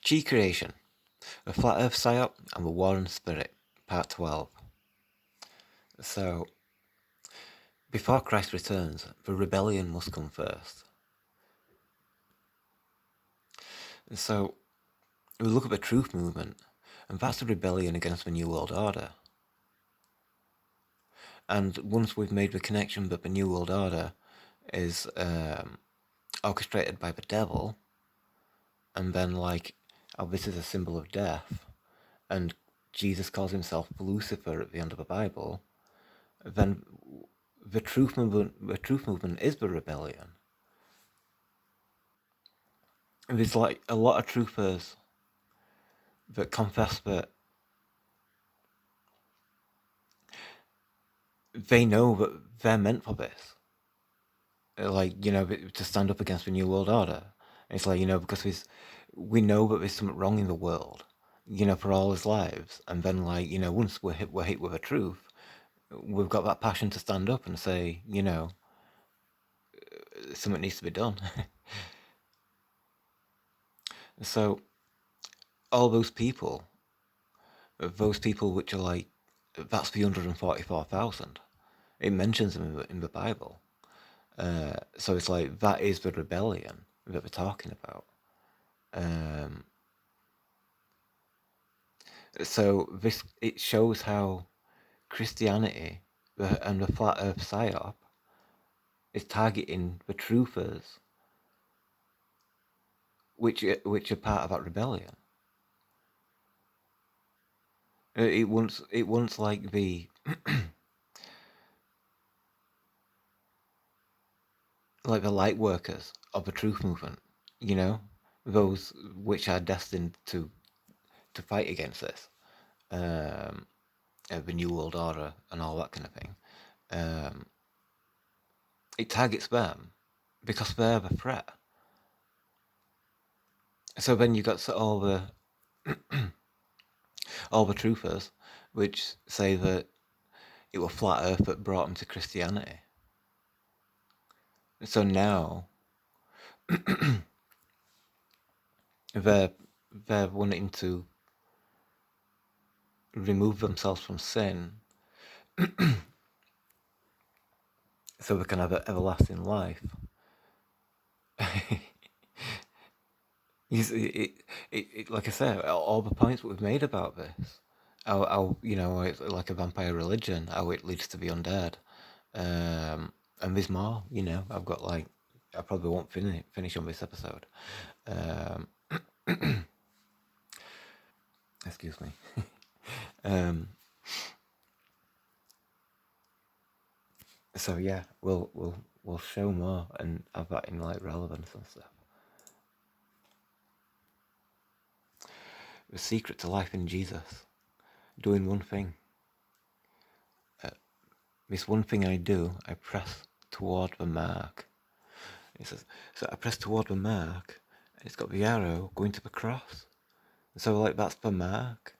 Chi Creation, The Flat Earth Psyop and the Warren Spirit, Part 12. So, before Christ returns, the rebellion must come first. So, we look at the truth movement, and that's the rebellion against the New World Order. And once we've made the connection that the New World Order is orchestrated by the devil, and then this is a symbol of death, and Jesus calls himself Lucifer at the end of the Bible, then the truth movement is the rebellion. And there's a lot of truthers that confess that they know that they're meant for this. To stand up against the New World Order. It's because we know that there's something wrong in the world, for all his lives. And then, once we're hit with the truth, we've got that passion to stand up and say, something needs to be done. So, all those people which are that's the 144,000. It mentions them in the Bible. So it's that is the rebellion that we're talking about. So it shows how Christianity and the Flat Earth Psyop is targeting the truthers, which are part of that rebellion. It wants the the light workers of the truth movement, those which are destined to fight against this, the New World Order and all that kind of thing. It targets them because they're the threat. So then you got all the truthers which say that it was flat Earth that brought them to Christianity. So now they're wanting to remove themselves from sin so they can have an everlasting life. Like I said, all the points that we've made about this, how it's like a vampire religion, how it leads to the undead, and there's more. I've got I probably won't finish on this episode. Excuse me. So yeah, we'll show more and have that in relevance and stuff. The secret to life in Jesus, doing one thing. This one thing I do, I press toward the mark. It says, so I press toward the mark, and it's got the arrow going to the cross. So that's the mark.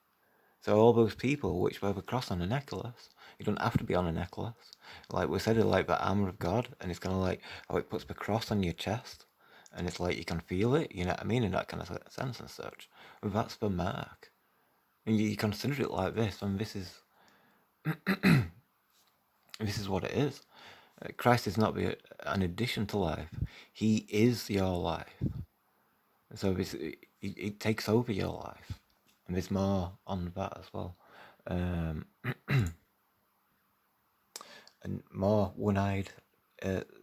So all those people which wear the cross on a necklace, you don't have to be on a necklace. Like we said, the armor of God, and it's kind of how it puts the cross on your chest, and it's you can feel it, you know what I mean, in that kind of sense and such. But that's the mark. And you consider it like this, and this is this is what it is. Christ is not an addition to life. He is your life. So it takes over your life. And there's more on that as well. And more one-eyed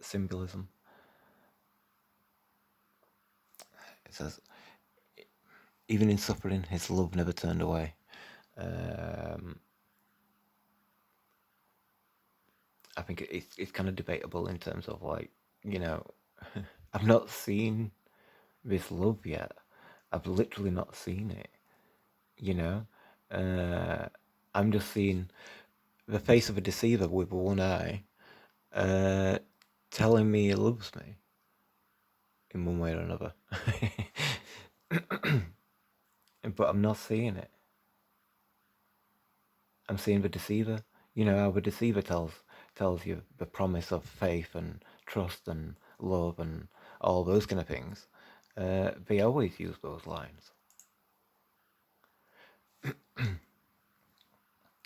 symbolism. It says, even in suffering, his love never turned away. I think it's kind of debatable in terms of I've not seen this love yet. I've literally not seen it. I'm just seeing the face of a deceiver with one eye, telling me he loves me in one way or another. But I'm not seeing it. I'm seeing the deceiver. How the deceiver tells you the promise of faith and trust and love and all those kind of things. They always use those lines.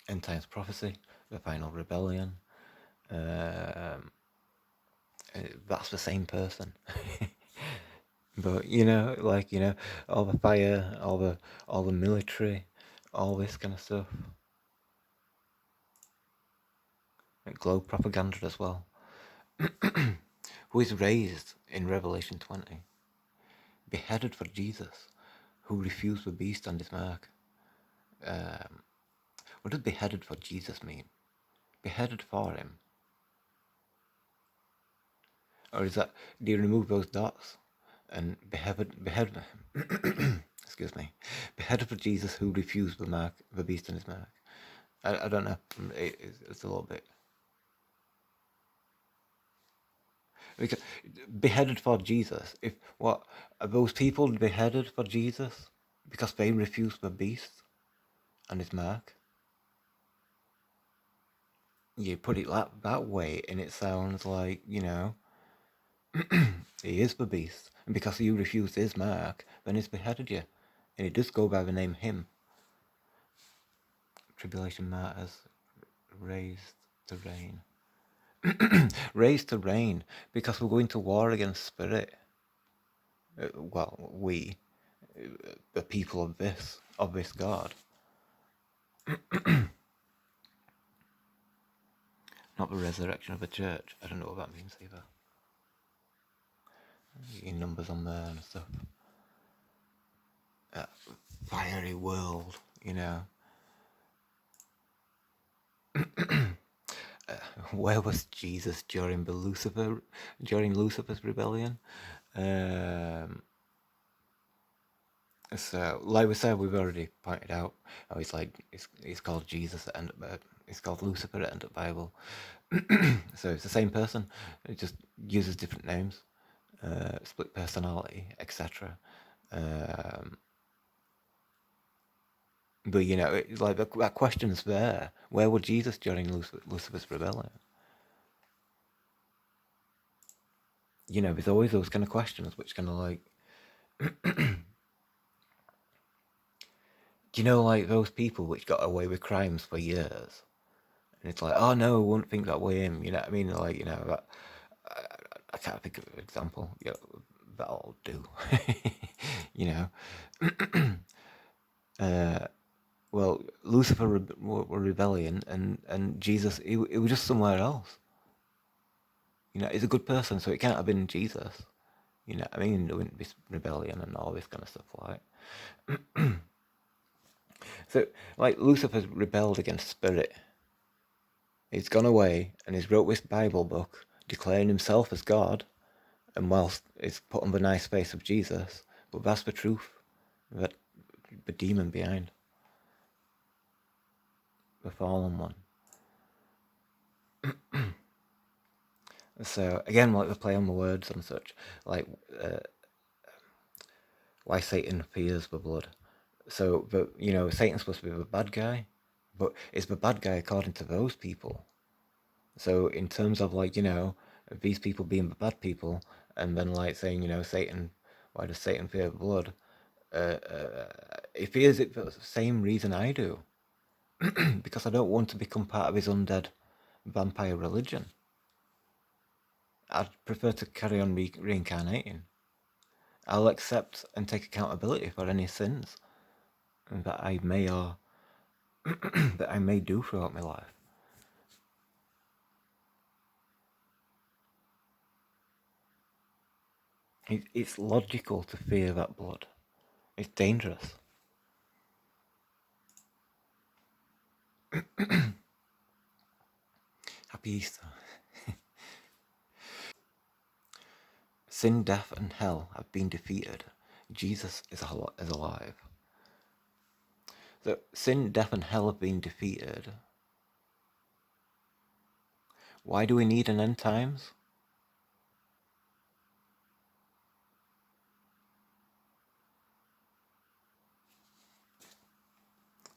end times prophecy, the final rebellion. Um, that's the same person. But all the fire, all the military, all this kind of stuff. And globe propaganda as well. Who is raised in Revelation 20, beheaded for Jesus, who refused the beast and his mark. What does beheaded for Jesus mean? Beheaded for him? Or is that, do you remove those dots and beheaded, excuse me, beheaded for Jesus who refused the mark, the beast and his mark? I don't know. It's a little bit. Because beheaded for Jesus. If what are those people beheaded for Jesus because they refused the beast and his mark? You put it that way, and it sounds like he is the beast, and because you refused his mark, then he's beheaded you, and he does go by the name him. Tribulation martyrs, raised to reign. Raised to reign, because we're going to war against spirit. We, the people of this God. Not the resurrection of the church. I don't know what that means either. Your numbers on there and stuff. Fiery world, where was Jesus during Lucifer's rebellion? So, like we said, we've already pointed out how he's called Jesus at end of, he's called Lucifer at end of Bible. So it's the same person. It just uses different names, split personality, etc. But it's like that question's there. Where was Jesus during Lucifer's rebellion? There's always those kind of questions, which kind of like, like those people which got away with crimes for years, and it's like, oh no, I wouldn't think that way him. You know what I mean? Like, that, I can't think of an example. That'll do. Well, Lucifer were rebellion, and Jesus, it was just somewhere else. He's a good person, so it can't have been Jesus. I mean, there wouldn't be rebellion and all this kind of stuff like. So, like, Lucifer rebelled against spirit. He's gone away and he's wrote this Bible book declaring himself as God, and whilst it's put on the nice face of Jesus, but that's the truth, that the demon behind, the fallen one. So again, like the play on the words and such, like why Satan fears the blood. So Satan's supposed to be the bad guy, but it's the bad guy according to those people. So in terms of like these people being the bad people, and then like saying Satan, why does Satan fear the blood? He fears it for the same reason I do, because I don't want to become part of his undead vampire religion. I'd prefer to carry on reincarnating. I'll accept and take accountability for any sins that I may or that I may do throughout my life. It's logical to fear that blood. It's dangerous. Happy Easter. Sin, death, and hell have been defeated. Jesus is alive. So sin, death, and hell have been defeated. Why do we need an end times?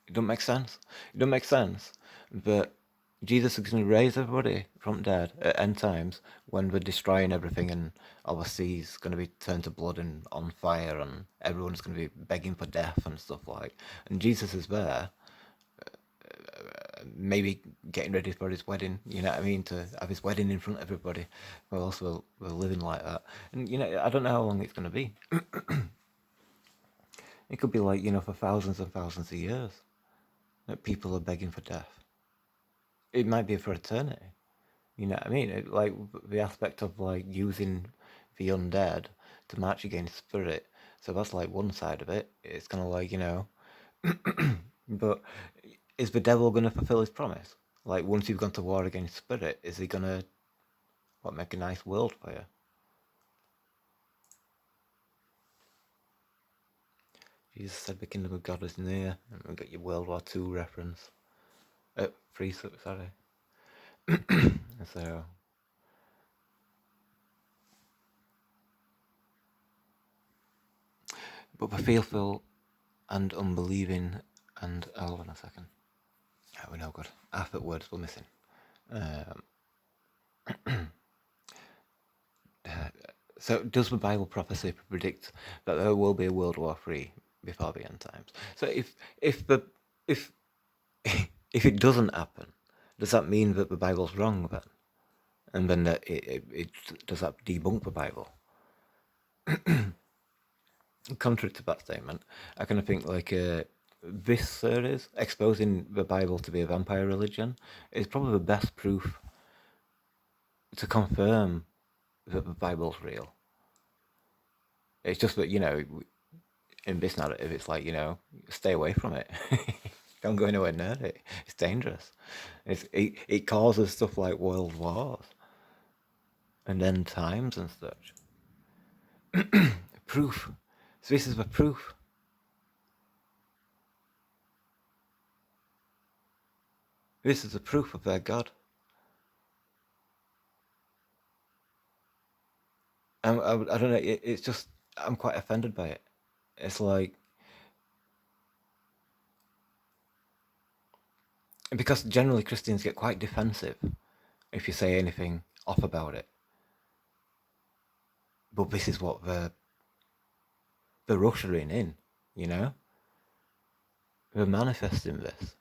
It don't make sense. It don't make sense. But Jesus is going to raise everybody from dead at end times when we're destroying everything, and our sea's going to be turned to blood and on fire, and everyone's going to be begging for death and stuff like. And Jesus is there, maybe getting ready for his wedding, you know what I mean, to have his wedding in front of everybody, who also were living like that. And, you know, I don't know how long it's going to be. It could be like, you know, for thousands and thousands of years that people are begging for death. It might be for eternity. You know what I mean? Like the aspect of like using the undead to march against spirit. So that's like one side of it. It's kind of like, you know, but is the devil going to fulfill his promise? Like once you've gone to war against spirit, is he going to make a nice world for you? Jesus said the kingdom of God is near, and we got your World War II reference. Free, sorry. So, but the fearful and unbelieving, and hold on a second. Oh, we're no good. Half the words were missing. So, does the Bible prophecy predict that there will be a World War III before the end times? So, if the if if it doesn't happen, does that mean that the Bible's wrong then? And then that it does that debunk the Bible? Contrary to that statement, I kind of think like this series, exposing the Bible to be a vampire religion, is probably the best proof to confirm that the Bible's real. It's just that, you know, in this narrative, it's like, you know, stay away from it. Don't go anywhere near it. It's dangerous. It causes stuff like world wars and end times and such. Proof. So this is the proof. This is the proof of their God. I don't know. It's just I'm quite offended by it. It's like because generally Christians get quite defensive if you say anything off about it. But this is what they're ushering in, you know? They're manifesting this.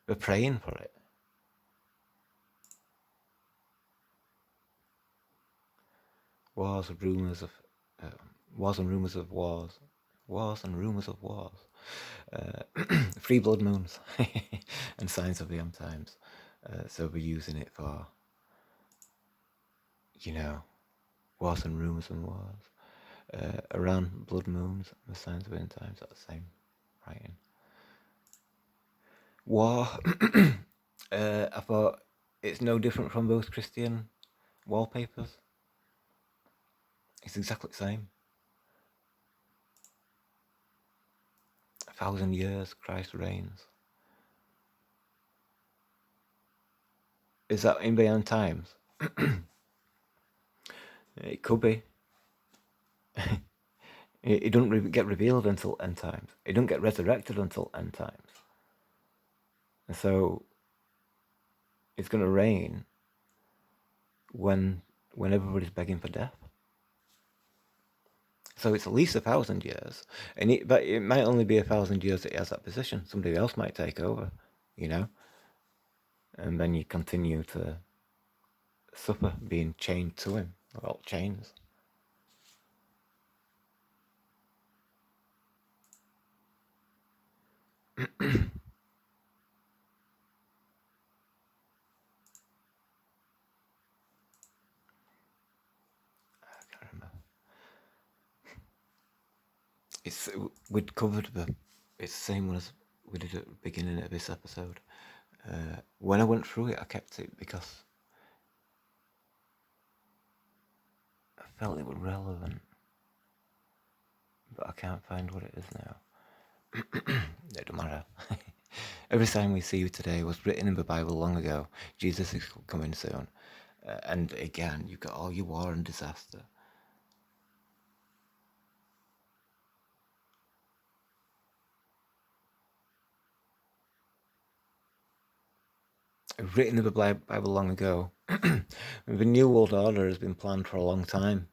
They're praying for it. Wars and rumors of wars and rumors of wars. Wars and rumors of wars. Free blood moons and signs of the end times. So we're using it for, you know, wars and rumors and wars. Around blood moons and the signs of the end times. That's the same writing. War. I thought it's no different from those Christian wallpapers. It's exactly the same. 1,000 years, Christ reigns. Is that in the end times? It could be. It doesn't get revealed until end times. It doesn't get resurrected until end times. And so it's going to reign when everybody's begging for death. So it's at least 1,000 years, but it might only be 1,000 years that he has that position. Somebody else might take over, you know, and then you continue to suffer being chained to him, well, chains. I can't remember. We'd covered it's the same one as we did at the beginning of this episode. When I went through it, I kept it because I felt it was relevant, but I can't find what it is now. It don't matter. Every sign we see today was written in the Bible long ago. Jesus is coming soon. And again, you've got all your war and disaster. Written in the Bible long ago. The New World Order has been planned for a long time.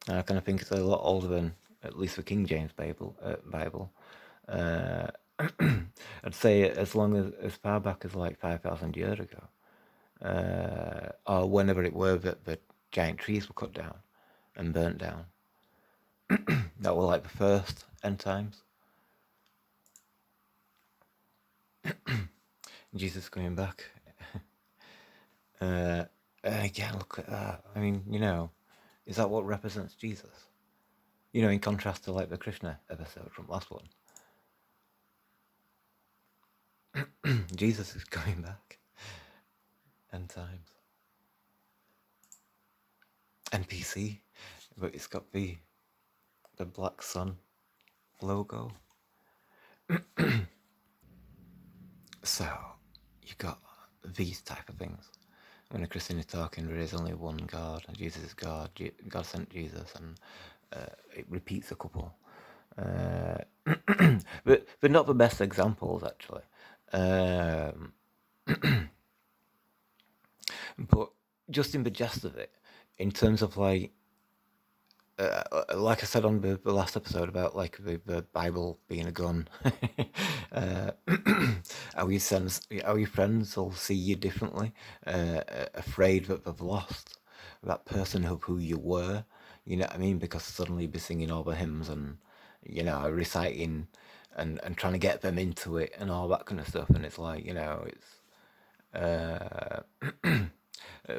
I kind of think it's a lot older than at least the King James Bible. I'd say as far back as like 5,000 years ago, or whenever it were that the giant trees were cut down and burnt down. That were like the first end times. Jesus coming back. Again, look at that. I mean, is that what represents Jesus? In contrast to like the Krishna episode from last one. Jesus is coming back. End times. NPC, but it's got the black sun logo. So you got these type of things. When a Christian is talking, there is only one God, and Jesus is God. God sent Jesus, and it repeats a couple. But not the best examples actually. But just in the gist of it, in terms of like I said on the last episode about like the Bible being a gun, how your friends will see you differently, afraid that they've lost that person of who you were. You know what I mean? Because suddenly you'll be singing all the hymns and reciting and trying to get them into it and all that kind of stuff. And it's like it's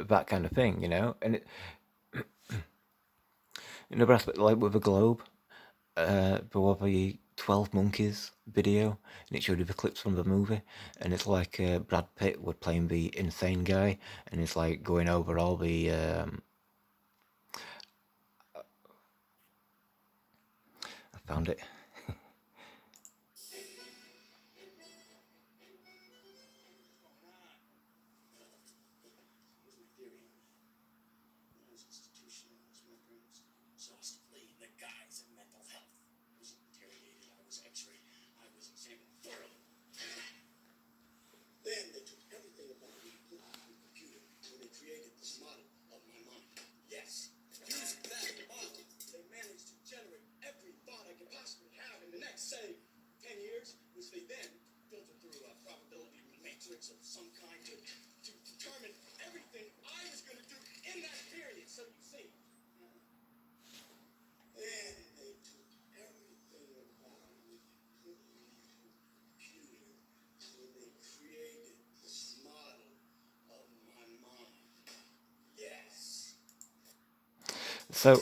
that kind of thing, and it. In the aspect, like with the globe, there was the 12 Monkeys video, and it showed you the clips from the movie, and it's like Brad Pitt was playing the insane guy, and it's like going over all the. I found it. So